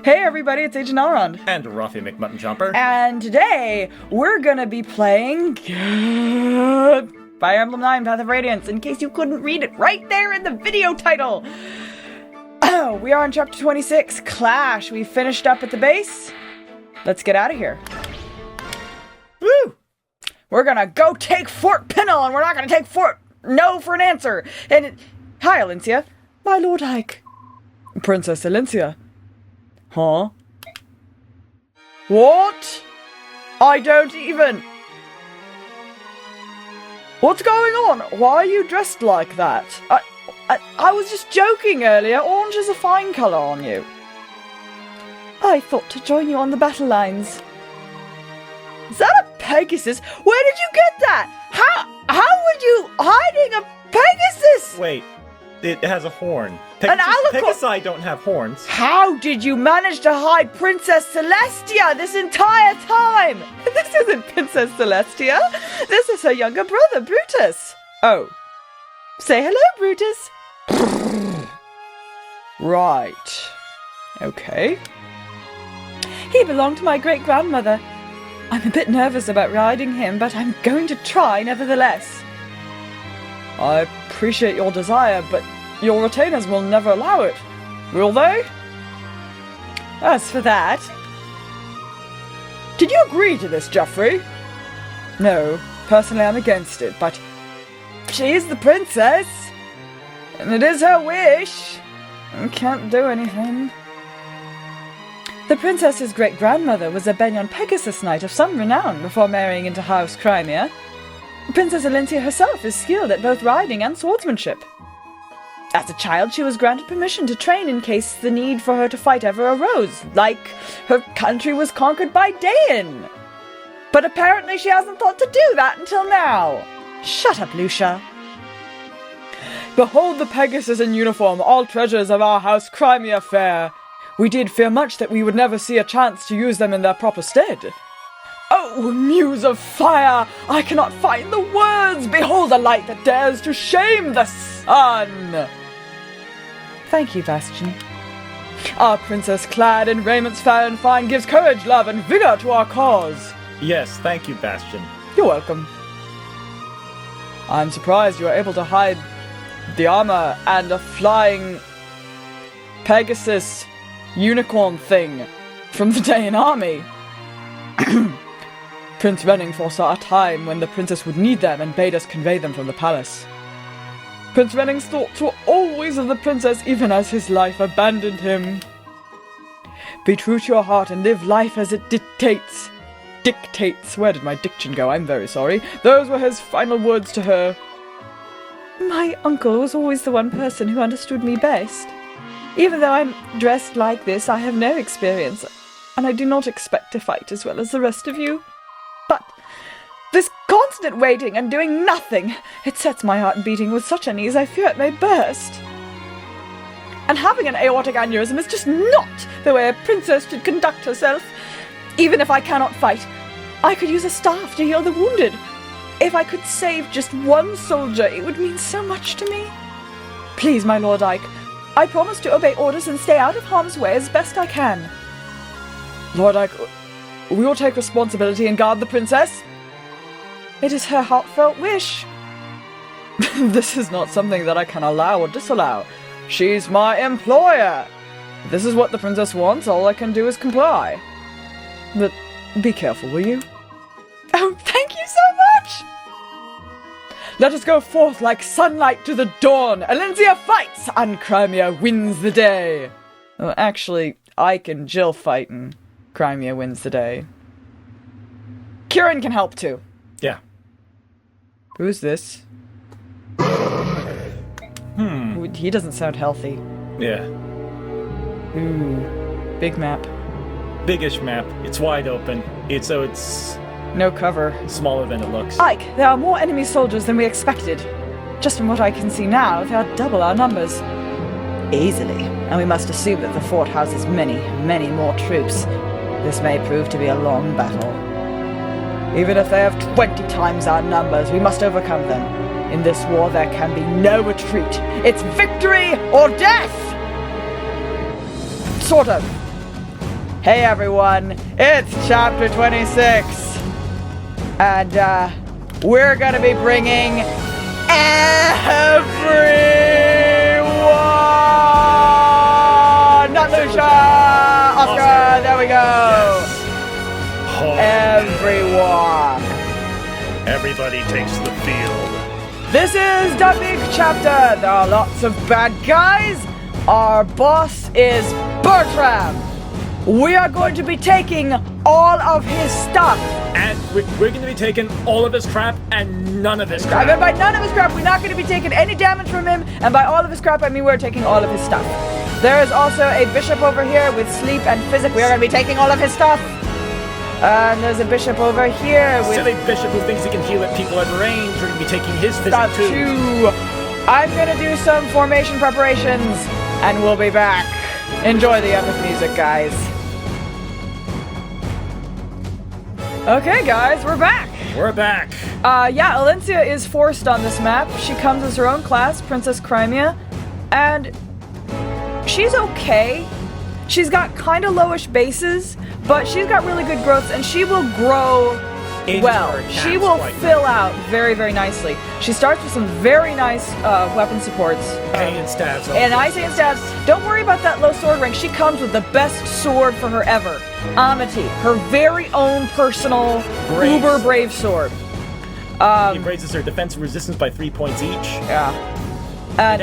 Hey everybody, it's Agent Elrond. And Ruffy McMuttonchomper. And today, we're gonna be playing Fire Emblem 9 Path of Radiance, in case you couldn't read it right there in the video title. We are on chapter 26, Clash. We finished up at the base. Let's get out of here. Woo! We're gonna go take Fort Pinnell, and we're not gonna take Fort No for an answer. And hi, Elincia. My Lord Ike. Princess Elincia. Huh? What? I don't even... What's going on? Why are you dressed like that? I was just joking earlier. Orange is a fine colour on you. I thought to join you on the battle lines. Is that a Pegasus? Where did you get that? How were you hiding a Pegasus? Wait, it has a horn. An alicorn? Pegasi don't have horns. How did you manage to hide Princess Celestia this entire time? This isn't Princess Celestia. This is her younger brother, Brutus. Oh. Say hello, Brutus. Right. Okay. He belonged to my great-grandmother. I'm a bit nervous about riding him, but I'm going to try nevertheless. I appreciate your desire, but your retainers will never allow it, will they? As for that... Did you agree to this, Geoffrey? No, personally I'm against it, but she is the princess, and it is her wish. I can't do anything. The princess's great-grandmother was a Benyon Pegasus knight of some renown before marrying into House Crimea. Princess Elincia herself is skilled at both riding and swordsmanship. As a child, she was granted permission to train in case the need for her to fight ever arose, like her country was conquered by Dain. But apparently she hasn't thought to do that until now. Shut up, Lucia. Behold the Pegasus in uniform, all treasures of our House Crimea fair. We did fear much that we would never see a chance to use them in their proper stead. Oh, muse of fire! I cannot find the words! Behold the light that dares to shame the sun! Thank you, Bastion. Our princess, clad in raiments fair and fine, gives courage, love, and vigor to our cause. Yes, thank you, Bastion. You're welcome. I'm surprised you are able to hide the armor and a flying Pegasus unicorn thing from the Dain army. Prince Renning foresaw a time when the princess would need them and bade us convey them from the palace. Prince Renning's thoughts were always of the princess, even as his life abandoned him. Be true to your heart and live life as it dictates. Dictates. Where did my diction go? I'm very sorry. Those were his final words to her. My uncle was always the one person who understood me best. Even though I'm dressed like this, I have no experience, and I do not expect to fight as well as the rest of you. But this constant waiting and doing nothing, it sets my heart beating with such unease I fear it may burst. And having an aortic aneurysm is just not the way a princess should conduct herself. Even if I cannot fight, I could use a staff to heal the wounded. If I could save just one soldier, it would mean so much to me. Please, my Lord Ike, I promise to obey orders and stay out of harm's way as best I can. Lord Ike, we will take responsibility and guard the princess. It is her heartfelt wish. This is not something that I can allow or disallow. She's my employer. If this is what the princess wants, all I can do is comply. But be careful, will you? Oh, thank you so much! Let us go forth like sunlight to the dawn. Elincia fights, and Crimea wins the day. Well, actually, Ike and Jill fight, and Crimea wins the day. Kieran can help too. Yeah. Who's this? He doesn't sound healthy. Yeah. Ooh. Big map. Biggish map. It's wide open. It's no cover. Smaller than it looks. Ike, there are more enemy soldiers than we expected. Just from what I can see now, they are double our numbers. Easily. And we must assume that the fort houses many, many more troops. This may prove to be a long battle. Even if they have 20 times our numbers, we must overcome them. In this war, there can be no retreat. It's victory or death! Sort of. Hey everyone, it's chapter 26. And we're gonna be bringing everyone! Not Lucia! Oscar, there we go! Yes. Oh, Everyone! Everybody takes the field. This is the big chapter. There are lots of bad guys. Our boss is Bertram. We are going to be taking all of his stuff. And we're going to be taking all of his crap and none of his crap. And by none of his crap, we're not going to be taking any damage from him. And by all of his crap, I mean we're taking all of his stuff. There is also a bishop over here with sleep and physic. We are going to be taking all of his stuff. And there's a bishop over here with... Silly bishop who thinks he can heal at people at range. We're going to be taking his physic too. I'm going to do some formation preparations. And we'll be back. Enjoy the epic music, guys. Okay, guys, we're back. We're back. Yeah, Elincia is forced on this map. She comes as her own class, Princess Crimea, and she's okay. She's got kind of lowish bases, but she's got really good growths, and she will grow well. She will fill out very, very nicely. She starts with some very nice weapon supports. And stabs. And I say stabs. Don't worry about that low sword rank. She comes with the best sword for her ever. Amiti, her very own personal uber brave sword. It raises her defense and resistance by 3 points each. Yeah. And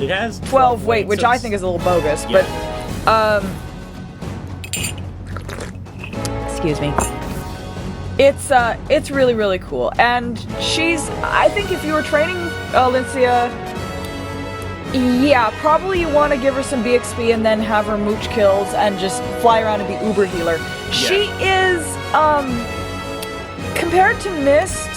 it has 12 weight, which I think is a little bogus, but excuse me. It's really, really cool. And I think if you were training Elincia, yeah, probably you want to give her some BEXP and then have her mooch kills and just fly around and be uber healer. Yeah. She is, compared to Mist...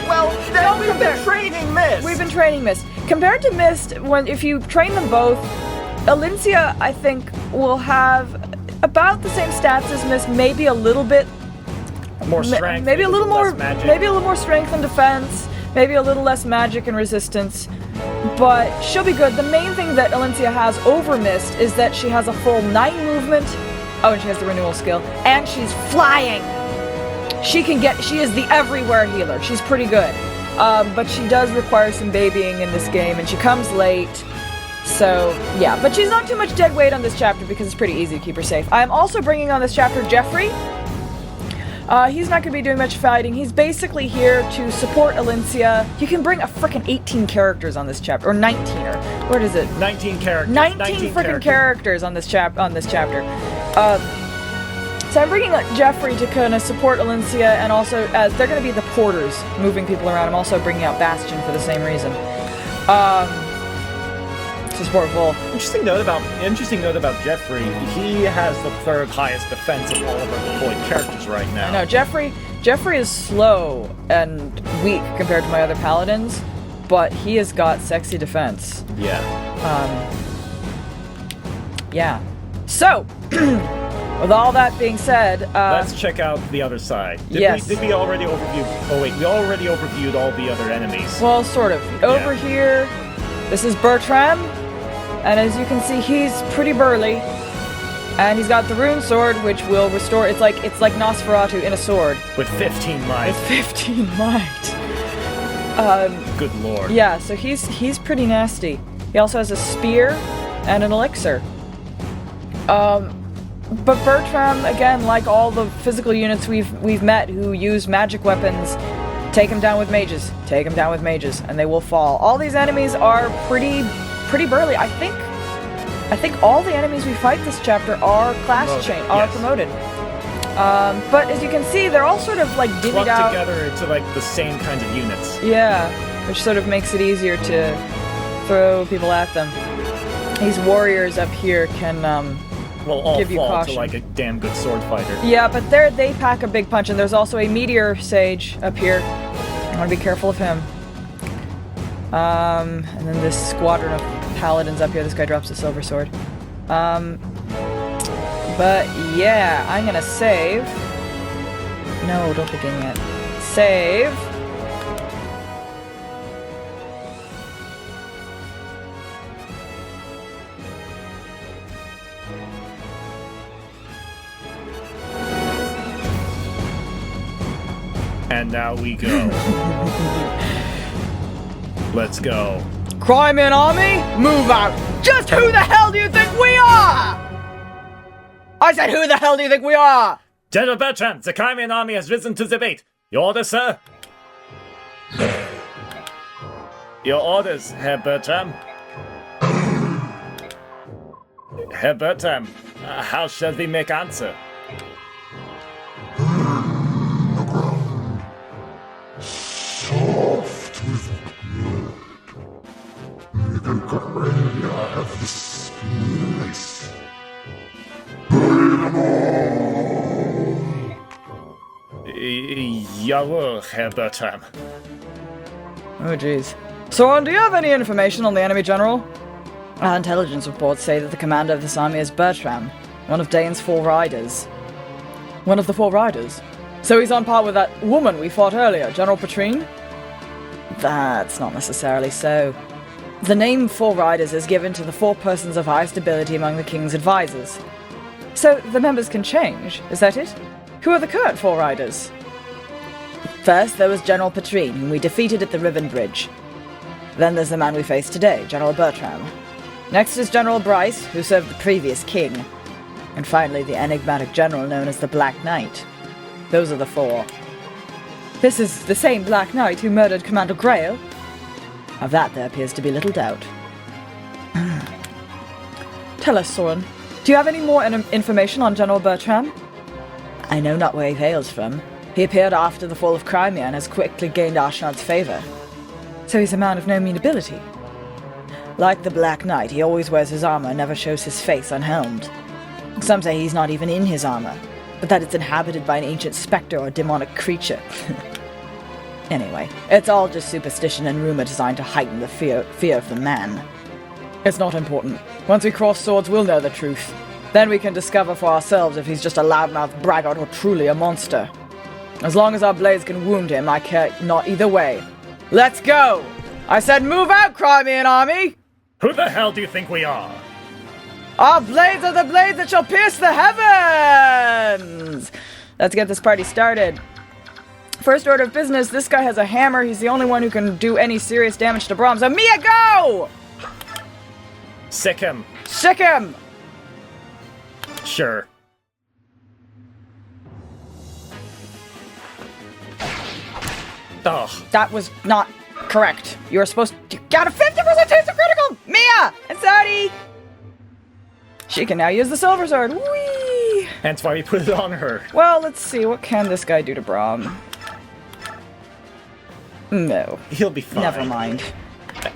Well, then we've been training Mist! We've been training Mist. Compared to Mist, if you train them both, Elincia, I think, will have about the same stats as Mist, maybe a little bit more strength, maybe a little more strength and defense, maybe a little less magic and resistance, but she'll be good. The main thing that Elincia has over Mist is that she has a full 9 movement. Oh, and she has the renewal skill, and she's flying. She is the everywhere healer. She's pretty good, but she does require some babying in this game, and she comes late. So, yeah, but she's not too much dead weight on this chapter because it's pretty easy to keep her safe. I'm also bringing on this chapter Jeffrey. He's not going to be doing much fighting. He's basically here to support Elincia. You can bring a frickin' 18 characters on this chapter, or 19, or what is it? 19 characters. 19 frickin' characters on this chapter. So I'm bringing Jeffrey to kind of support Elincia, and also as they're going to be the porters, moving people around. I'm also bringing out Bastion for the same reason. To support Vol. Interesting note about Jeffrey. He has the 3rd highest defense of all of our deployed characters right now. I know, Jeffrey is slow and weak compared to my other paladins, but he has got sexy defense. Yeah. Yeah. So, with all that being said, let's check out the other side. Did we already overview? Oh wait, we already overviewed all the other enemies. Well, sort of. Over here, this is Bertram. And as you can see, he's pretty burly, and he's got the rune sword, which will restore. It's like Nosferatu in a sword with 15 might. With 15 might. Good lord. Yeah, so he's pretty nasty. He also has a spear and an elixir. But Bertram, again, like all the physical units we've met who use magic weapons, take him down with mages. Take him down with mages, and they will fall. All these enemies are pretty burly. I think all the enemies we fight this chapter are promoted. But as you can see, they're all sort of like divvied out together into like the same kinds of units. Yeah, which sort of makes it easier to throw people at them. These warriors up here can give you caution. To like a damn good sword fighter. Yeah, but they pack a big punch, and there's also a meteor sage up here. I want to be careful of him. And then this squadron of paladins up here. This guy drops a silver sword. But yeah, I'm gonna save. No, don't begin yet. Save. And now we go. Let's go. Crimean army, move out! Just who the hell do you think we are? I said, who the hell do you think we are? General Bertram, the Crimean army has risen to the bait. Your orders, sir? Your orders, Herr Bertram. Herr Bertram, how shall we make answer? Soft with blood. Make a graveyard of this place. Bury them all. Jawohl, Herr Bertram. Oh jeez. Soren, do you have any information on the enemy general? Our intelligence reports say that the commander of this army is Bertram, one of Dane's 4 riders. One of the 4 riders? So he's on par with that woman we fought earlier, General Patrine? That's not necessarily so. The name 4 riders is given to the 4 persons of highest ability among the king's advisors. So the members can change, is that it? Who are the current 4 riders? First, there was General Patrine, whom we defeated at the Ribbon Bridge. Then there's the man we face today, General Bertram. Next is General Bryce, who served the previous king. And finally, the enigmatic general known as the Black Knight. Those are the 4. This is the same Black Knight who murdered Commander Grail? Of that there appears to be little doubt. Tell us, Soren, do you have any more information on General Bertram? I know not where he hails from. He appeared after the fall of Crimea and has quickly gained Ashnod's favor. So he's a man of no mean ability. Like the Black Knight, he always wears his armor and never shows his face unhelmed. Some say he's not even in his armor, but that it's inhabited by an ancient specter or demonic creature. Anyway, it's all just superstition and rumor designed to heighten the fear of the man. It's not important. Once we cross swords, we'll know the truth. Then we can discover for ourselves if he's just a loudmouth braggart or truly a monster. As long as our blades can wound him, I care not either way. Let's go! I said move out, Crimean army! Who the hell do you think we are? Our blades are the blades that shall pierce the heavens! Let's get this party started. First order of business, this guy has a hammer. He's the only one who can do any serious damage to Brahm. So Mia, go! Sick him. Sick him! Sure. Oh. That was not correct. You were supposed to got a 50% chance of critical! Mia! And Sadi! She can now use the silver sword. Whee! Hence why we put it on her. Well, let's see. What can this guy do to Brahm? No. He'll be fine. Never mind.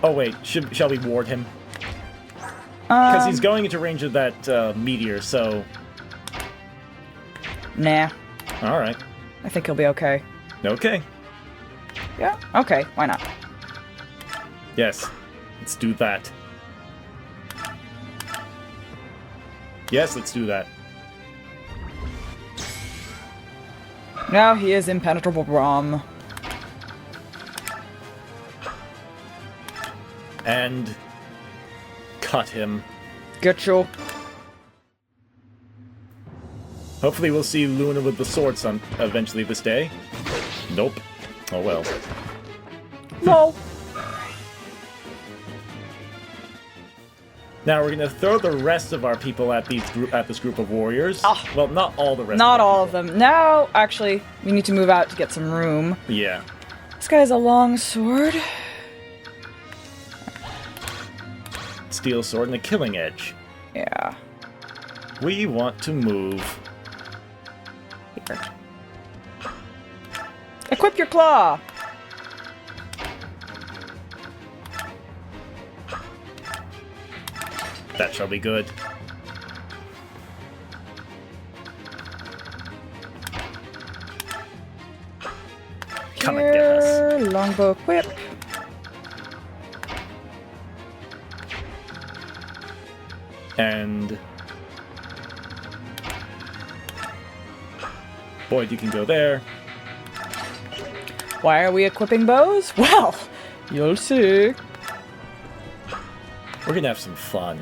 Oh wait, shall we ward him? Because he's going into range of that meteor, so... Nah. Alright. I think he'll be okay. Okay. Yeah? Okay, why not? Yes. Let's do that. Yes, let's do that. Now he is impenetrable Brahm. And... cut him. Get you. Hopefully we'll see Luna with the sword eventually this day. Nope. Oh well. No. Now we're gonna throw the rest of our people at this group of warriors. Ah. Well, not all the rest. Not all of them. Now, actually, we need to move out to get some room. Yeah. This guy has a long sword. Steel sword and a killing edge. Yeah. We want to move. Here. Equip your claw. That shall be good. Come and get us. Here, longbow equip. And... Boyd, you can go there. Why are we equipping bows? Well, you'll see. We're gonna have some fun.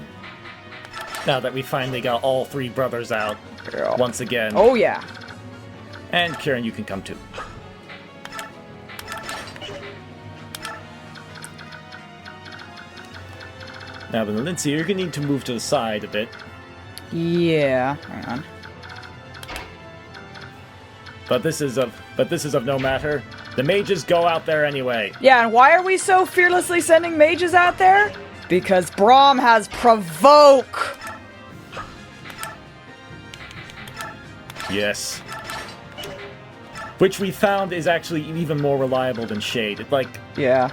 Now that we finally got all 3 brothers out Yeah. once again. Oh, yeah. And Kieran, you can come too. Now then, Elincia, you're gonna need to move to the side a bit. Yeah, hang on. But this is of no matter. The mages go out there anyway. Yeah, and why are we so fearlessly sending mages out there? Because Braum has Provoke! Yes. Which we found is actually even more reliable than Shade. Like, Yeah.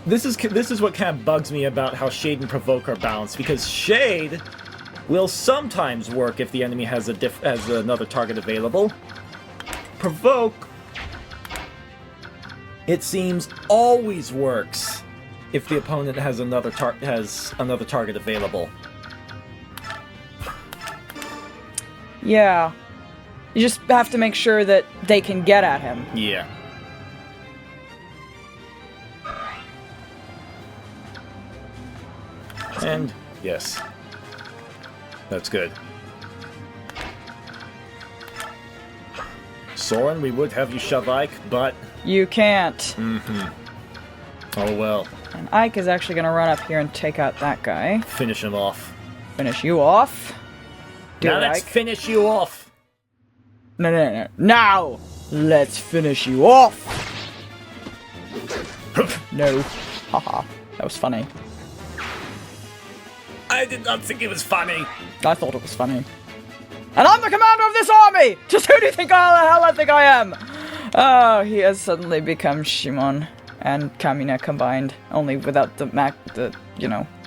this is what kind of bugs me about how Shade and Provoke are balanced, because Shade will sometimes work if the enemy has another target available. Provoke, it seems, always works if the opponent has another target available. Yeah. You just have to make sure that they can get at him. Yeah. And, yes. That's good. Soren, we would have you shove Ike, but... You can't. Mm-hmm. Oh well. And Ike is actually gonna run up here and take out that guy. Finish him off. Finish you off. Do Now it, let's Ike. finish you off! No. Now! Let's finish you off! No. Haha. That was funny. I did not think it was funny. I thought it was funny. And I'm the commander of this army! Just who do you think the hell I think I am? Oh, he has suddenly become Shimon and Kamina combined, only without the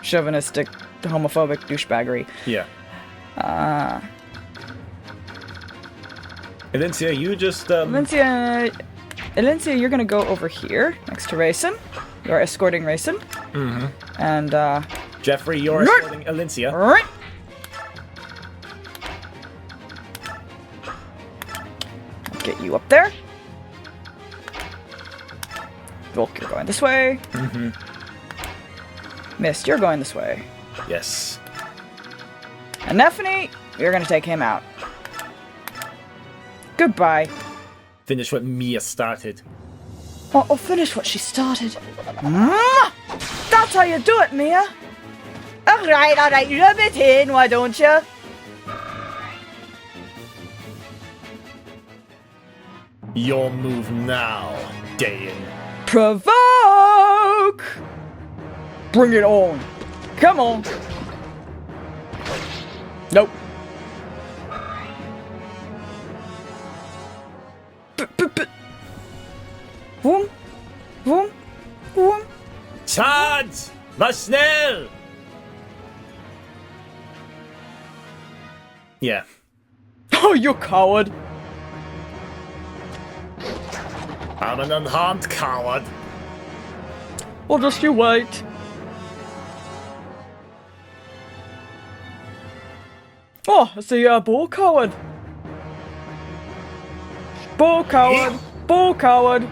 chauvinistic, homophobic douchebaggery. Yeah. Elincia, you just, Elincia, you're gonna go over here, next to Rayson. You're escorting Rayson. Mm-hmm. And, Jeffrey, you're escorting Elincia. Right. Get you up there. Volk, you're going this way. Mm-hmm. Mist, you're going this way. Yes. And Nephany, you're gonna take him out. Goodbye. Finish what Mia started. Or finish what she started. That's how you do it, Mia. Alright, rub it in, why don't you? Your move now, Dayan. Provoke! Bring it on. Come on. Nope. Boom. Boom. Boom. Charge! Mach schnell! Yeah. Oh, you coward. I'm an unharmed coward. Well, just you wait. Oh, I see a bull coward. Bull coward. Bull coward.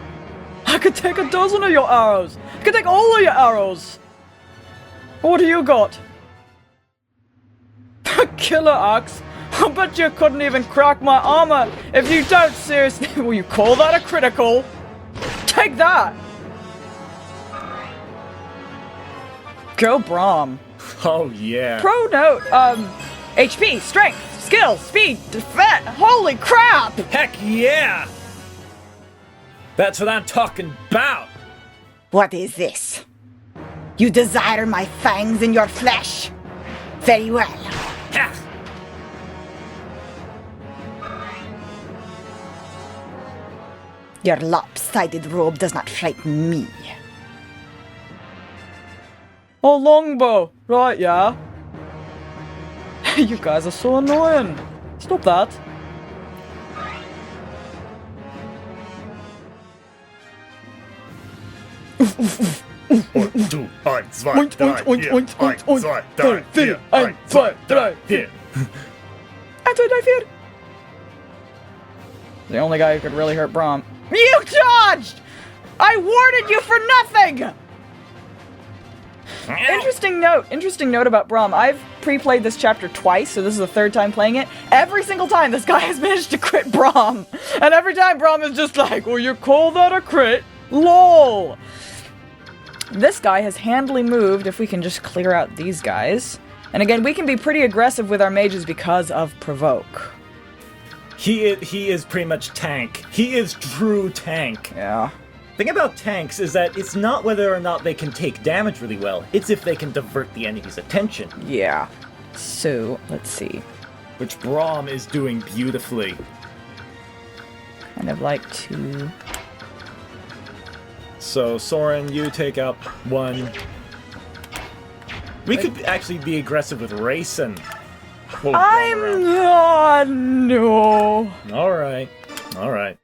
I could take a dozen of your arrows. I could take all of your arrows. What do you got? A killer axe? I bet you couldn't even crack my armor if you don't seriously. Will you call that a critical? Take that! Go Braum. Oh, yeah. Pro note, HP, strength, skill, speed, defense. Holy crap! Heck yeah! That's what I'm talking about! What is this? You desire my fangs in your flesh? Very well. Ha! Your lopsided robe does not frighten me. Oh, longbow. Right, yeah. You guys are so annoying. Stop that. Und du, 1, 2, 3, 4, 1, 2, 3, 4, 1, 2, 3, 4. 1, 2, 3, 4. The only guy who could really hurt Braum. You dodged! I warded you for nothing! Interesting note about Braum. I've pre-played this chapter twice, so this is the third time playing it. Every single time, this guy has managed to crit Braum. And every time, Braum is just like, well, you call that a crit? LOL! This guy has handily moved if we can just clear out these guys. And again, we can be pretty aggressive with our mages because of Provoke. He is pretty much tank. He is true tank. Yeah. Thing about tanks is that it's not whether or not they can take damage really well, it's if they can divert the enemy's attention. Yeah. So, let's see. Which Braum is doing beautifully. Kind of like to... So, Soren, you take up one. We could actually be aggressive with Rayson. I'm... Oh, no. Alright. Alright.